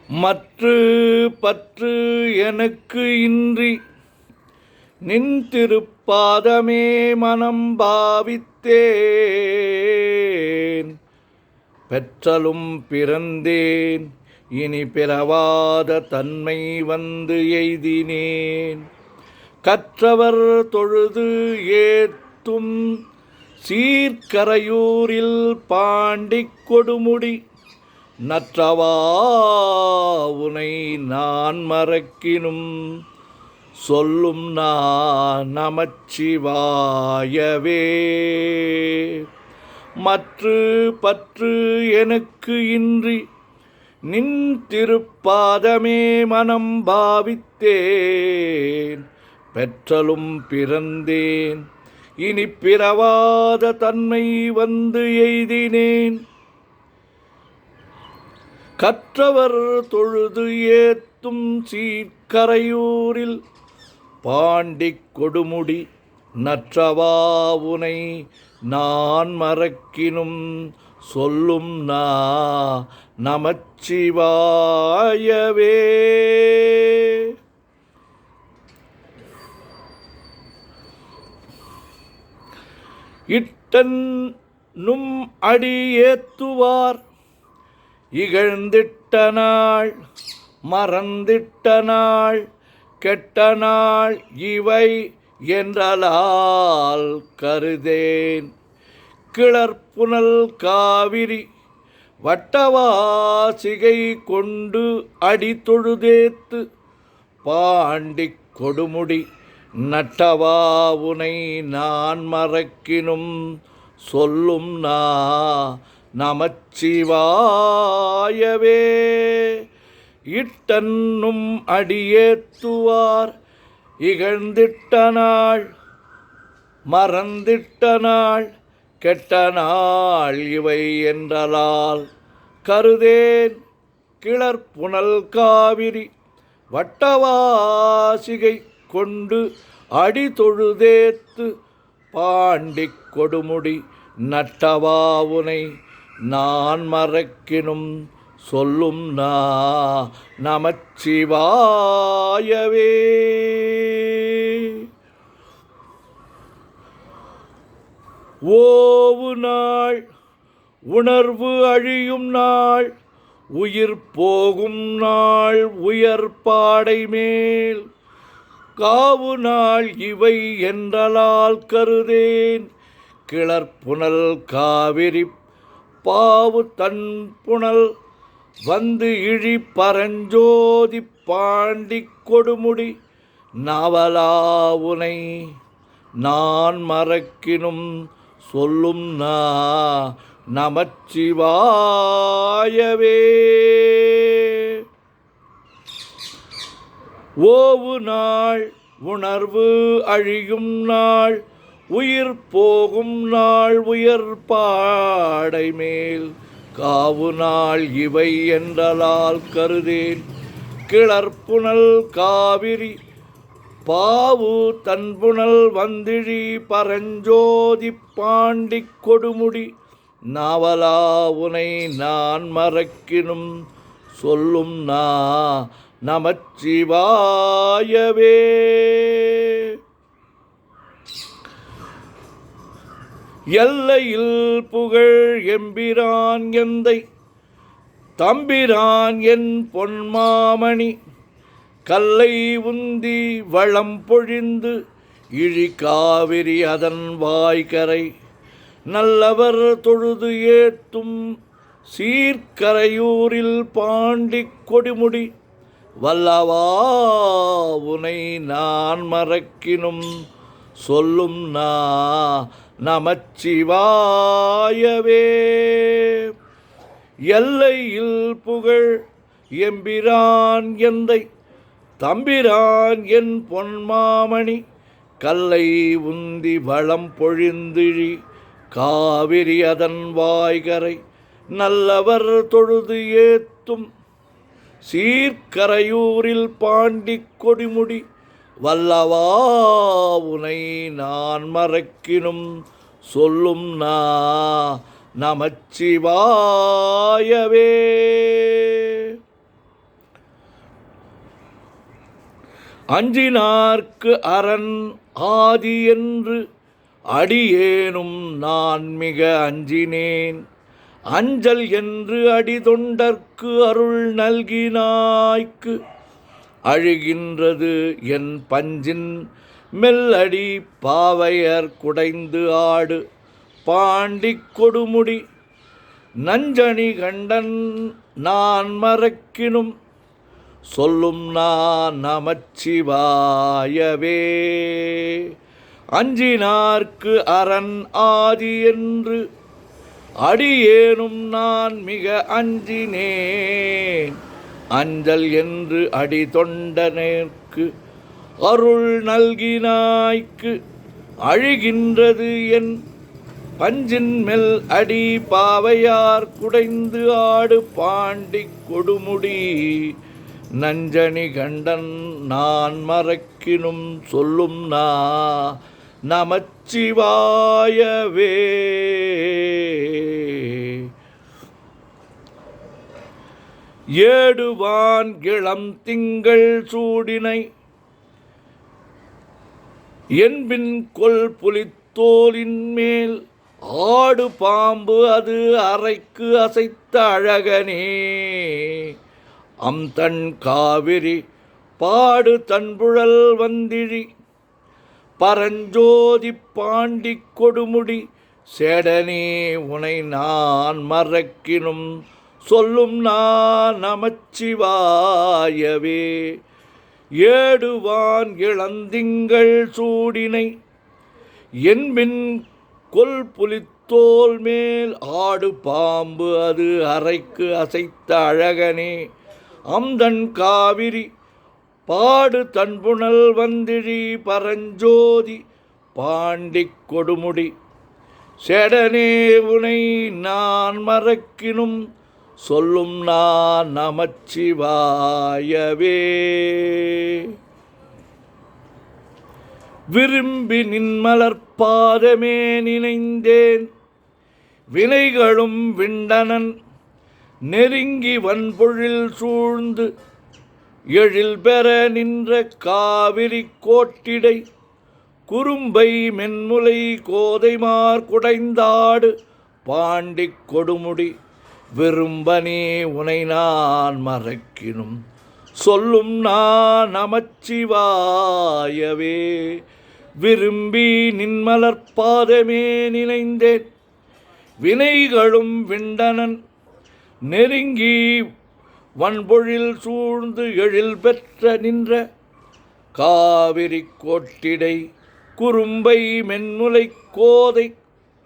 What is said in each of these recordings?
மற்று பற்று எனக்கு இன்றி நின் திருப்பாதமே மனம் பாவித்தேன். பெற்றலும் பிறந்தேன் இனி பிறவாத தன்மை வந்து எய்தினேன். கற்றவர் தொழுது ஏத்தும் சீர்கரையூரில் பாண்டிக் கொடுமுடி நற்றவா உனை நான் மறக்கினும் சொல்லும் நான் நமச்சிவாயவே. மற்று பற்று எனக்கு இன்றி நின் திருப்பாதமே மனம் பாவித்தேன். பெற்றலும் பிறந்தேன் இனி பிறவாத தன்மை வந்து எய்தினேன். கற்றவர் தொழுது ஏத்தும் சீர்கரையூரில் பாண்டிக் கொடுமுடி நற்றவா உனை நான் மறக்கினும் சொல்லும் நமச்சிவாயவே. இட்டன் நும் அடி ஏத்துவார் இகழ்ந்திட்ட நாள் மறந்திட்ட நாள் கெட்ட நாள் இவை என்றலால் கருதேன். கிளர்ப்புனல் காவிரி வட்டவாசிகை கொண்டு அடி தொழுதேத்து பாண்டிக் கொடுமுடி நட்டவா உனை நான் மறக்கினும் சொல்லும் நமச்சிவாயவே. இட்டன்னும் அடியேத்துவார் இகழ்ந்திட்ட நாள் மறந்திட்ட நாள் கெட்ட நாள் இவை என்றலால் கருதேன். கிளர்ப்புனல் காவிரி வட்டவாசிகை கொண்டு அடி தொழுதேத்து பாண்டிக் கொடுமுடி நட்டவா உனை நான் மறக்கினும் சொல்லும் நமச்சிவாயவே. ஓவு நாள் உணர்வு அழியும் நாள் உயிர் போகும் நாள் உயர்பாடை மேல் காவு நாள் இவை என்றலால் கருதேன். கிளர்ப்புனல் காவிரி பாவு தன் புனல் வந்து இழி பரஞ்சோதி பாண்டிக் கொடுமுடி நவலா உனை நான் மறக்கினும் சொல்லும் நமச்சிவாயவே. ஓவு நாள் உணர்வு அழியும் நாள் உயிர் போகும் நாள் உயர்பாடை மேல் காவு நாள் இவை என்றலால் கருதேன். கிளர்ப்புனல் காவிரி பாவு தன்புணல் வந்திழி பரஞ்சோதி பாண்டிக் கொடுமுடி நாவலா உனை நான் மறக்கினும் சொல்லும் நமச்சிவாயவே. எல்லையில் புகழ் எம்பிரான் எந்தை தம்பிரான் என் பொன்மாமணி கல்லை உந்தி வளம் பொழிந்து இழி காவிரி அதன் வாய்கரை நல்லவர் தொழுது ஏத்தும் சீர்கரையூரில் பாண்டிக் கொடுமுடி வல்லவா உனை நான் மறக்கினும் சொல்லும் நமச்சிவாயவே. எல்லையில் புகழ் எம்பிரான் எந்தை தம்பிரான் என் பொன்மாமணி கல்லை உந்தி வளம் பொழிந்திழி காவிரி அதன் வாய்கரை நல்லவர் தொழுது ஏத்தும் சீர்கரையூரில் பாண்டிக் கொடுமுடி வல்லவா உனை நான் மறக்கினும் சொல்லும் நமச்சிவாயவே. அஞ்சினார்க்கு அரண் ஆதி என்று அடியேனும் நான் மிக அஞ்சினேன். அஞ்சல் என்று அடிதொண்டர்க்கு அருள் நல்கினாய்க்கு அழுகின்றது என் பஞ்சின் மெல்லடி பாவையர் குடைந்து ஆடு பாண்டிக் கொடுமுடி நஞ்சணி கண்டன் நான் மறக்கினும் சொல்லும் நான் நமச்சிவாயவே. அஞ்சினார்க்கு அரண் ஆதி என்று அடியேனும் நான் மிக அஞ்சினேன். அஞ்சல் என்று அடி தொண்டனேற்கு அருள் நல்கினாய்க்கு அழுகின்றது என் பஞ்சின் மெல் அடி பாவையார் குடைந்து ஆடு பாண்டிக் கொடுமுடி நஞ்சணி கண்டன் நான் மறக்கினும் சொல்லும் நமச்சிவாயவே. ஏடுவான் இளம் திங்கள் சூடினை என்பின் கொல் புலித்தோலின் மேல் ஆடு பாம்பு அது அறைக்கு அசைத்த அழகனே. அம்தன் காவிரி பாடு தன்புழல் வந்திழி பரஞ்சோதி பாண்டிக் கொடுமுடி சேடனே உனை நான் மறக்கினும் சொல்லும் நமச்சிவாயவே. ஏடுவான் இளந்திங்கள் சூடினை என்பின் கொல் புலித்தோல் மேல் ஆடு பாம்பு அது அறைக்கு அசைத்த அழகனே. அம்தன் காவிரி பாடு தன்புணல் வந்திழி பரஞ்சோதி பாண்டிக் கொடுமுடி சேடனே உனை நான் மறக்கினும் சொல்லும் நமச்சிவாயவே. விரும்பி நின்மலர் பாதமே நினைந்தேன் வினைகளும் விண்டனன் நெருங்கி வன்பொழில் சூழ்ந்து எழில் பெற நின்ற காவிரி கோட்டிடை குறும்பை மென்முலை கோதைமார் குடைந்தாடு பாண்டிக் கொடுமுடி விரும்பனே உனை நான் மறக்கினும் சொல்லும் நமச்சிவாயவே. விரும்பி நின்மலர் பாதமே நினைந்தேன் வினைகளும் விண்டனன் நெருங்கி வன்பொழில் சூழ்ந்து எழில் பெற்ற நின்ற காவிரி கோட்டிடை குறும்பை மென்முலை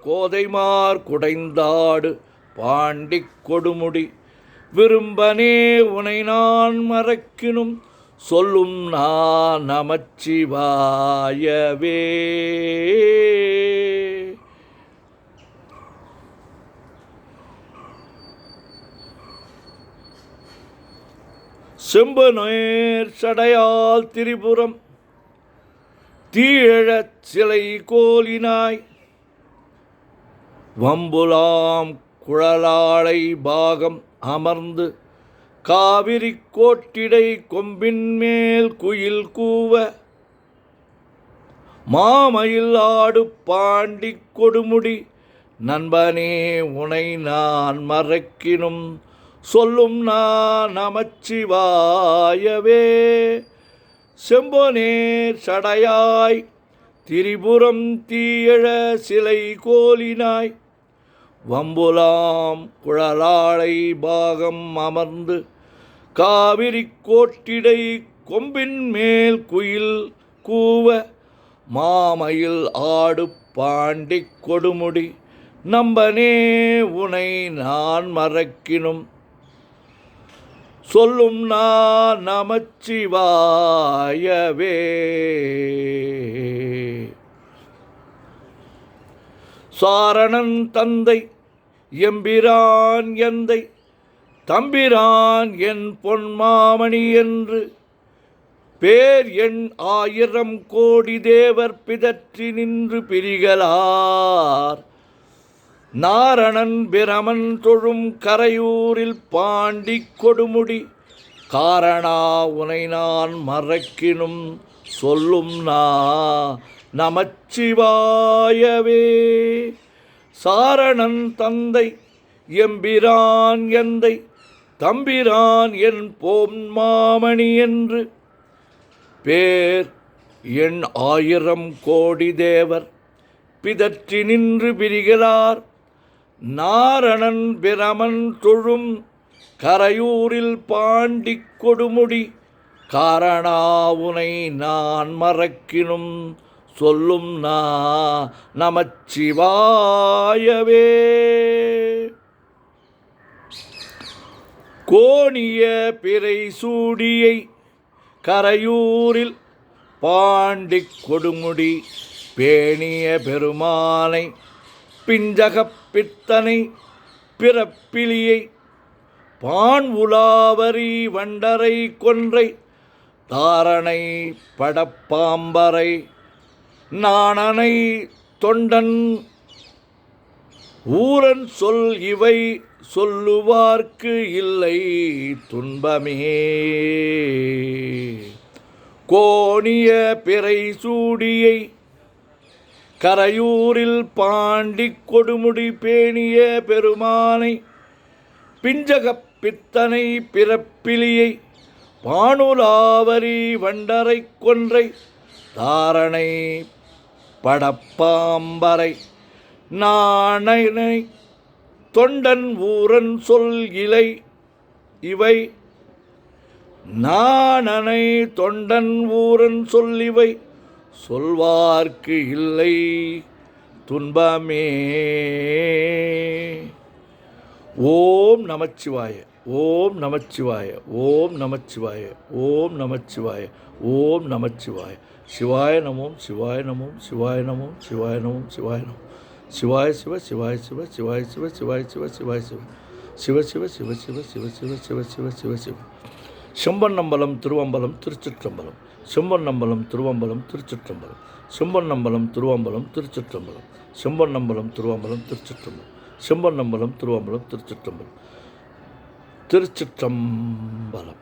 கோதைமார் குடைந்தாடு பாண்டிக் கொடுமுடி விரும்பனே உனை நான் மறக்கினும் சொல்லும் நமச்சிவாயவே. செம்பு நேர் சடையால் திரிபுரம் தீழச் சிலை கோலினாய் வம்புலாம் குழலாளை பாகம் அமர்ந்து காவிரி கோட்டிடை கொம்பின் மேல் குயில் கூவ மாமயில் ஆடு பாண்டிக் கொடுமுடி நண்பனே உனை நான் மறக்கினும் சொல்லும் நமச்சிவாயவே. செம்பொனேர் சடையாய் திரிபுரம் தீயழ சிலை கோலினாய் வம்புலாம் குழலாளை பாகம் அமர்ந்து காவிரி கோட்டிடை கொம்பின் மேல் குயில் கூவ மாமயில் ஆடு பாண்டிக் கொடுமுடி நம்பனே உனை நான் மறக்கினும் சொல்லும் நமச்சிவாயவே. சாரணன் தந்தை எம்பிரான் எந்தை தம்பிரான் என் பொன்மாமணி என்று பேர் எண் 1000 கோடி தேவர் பிதற்றி நின்று பிரிகலார் நாரணன் பிரமன் தொழும் கரையூரில் பாண்டிக் கொடுமுடி காரணா உனை நான் மறக்கினும் சொல்லும் நமச்சிவாயவே. சாரணன் தந்தை எம்பிரான் எந்தை தம்பிரான் என் பொன்மாமணி என்று பேர் என் 1000 கோடி தேவர் பிதற்றி நின்று பிரிகிறார். நாரணன் பிரமன் தொழும் கரையூரில் பாண்டி கொடுமுடி காரணா உனை நான் மறக்கினும் சொல்லும் நமச்சிவாயவே. கோணிய பிறை சூடியை கரையூரில் பாண்டி கொடுமுடி பேணிய பெருமானை பிஞ்சகப் பித்தனை பிறப்பிலியை பான் உலாவரி வண்டரை கொன்றை தாரணை படப்பாம்பரை நாணனை தொண்டன் ஊரன் சொல் இவை சொல்லுவார்க்கு இல்லை துன்பமே. கோணிய பிறை சூடியை கரையூரில் பாண்டி கொடுமுடி பேணிய பெருமானை பிஞ்சகப் பித்தனை பிறப்பிலியை பானுலாவரி வண்டரை கொன்றை தாரணை படப்பாம்பரை நாணனை தொண்டன் ஊரன் சொல் இலை இவை நாணனை தொண்டன் ஊரன் சொல்லிவை சொல்வார்க்கு இல்லை துன்பமே. ஓம் நமச்சிவாய ஓம் நமச்சிவாய ஓம் நமச்சிவாய ஓம் நமச்சிவாய ஓம் நமச்சிவாய. சிவாய நமோம் சிவாய நமோம் சிவாய நமோம் சிவாய நமோம் சிவாய நமோம் சிவாய சிவ சிவாய சிவ சிவாய சிவ சிவாய சிவ சிவாய சிவ சிவ சிவ சிவ சிவ சிவ சிவ சிவ சிவ சிவ சிவ. செம்பன்னம்பலம் திருவம்பலம் திருச்சிற்றம்பலம். செம்பன்னம்பலம் திருவம்பலம் திருச்சிற்றம்பலம். செம்பன்னம்பலம் திருவம்பலம் திருச்சிற்றம்பலம். செம்பன்னம்பலம் திருவம்பலம் திருச்சிற்றம்பலம். செம்பன்னம்பலம் திருவம்பலம் திருச்சிற்றம்பலம். திருச்சிற்றம்பலம்.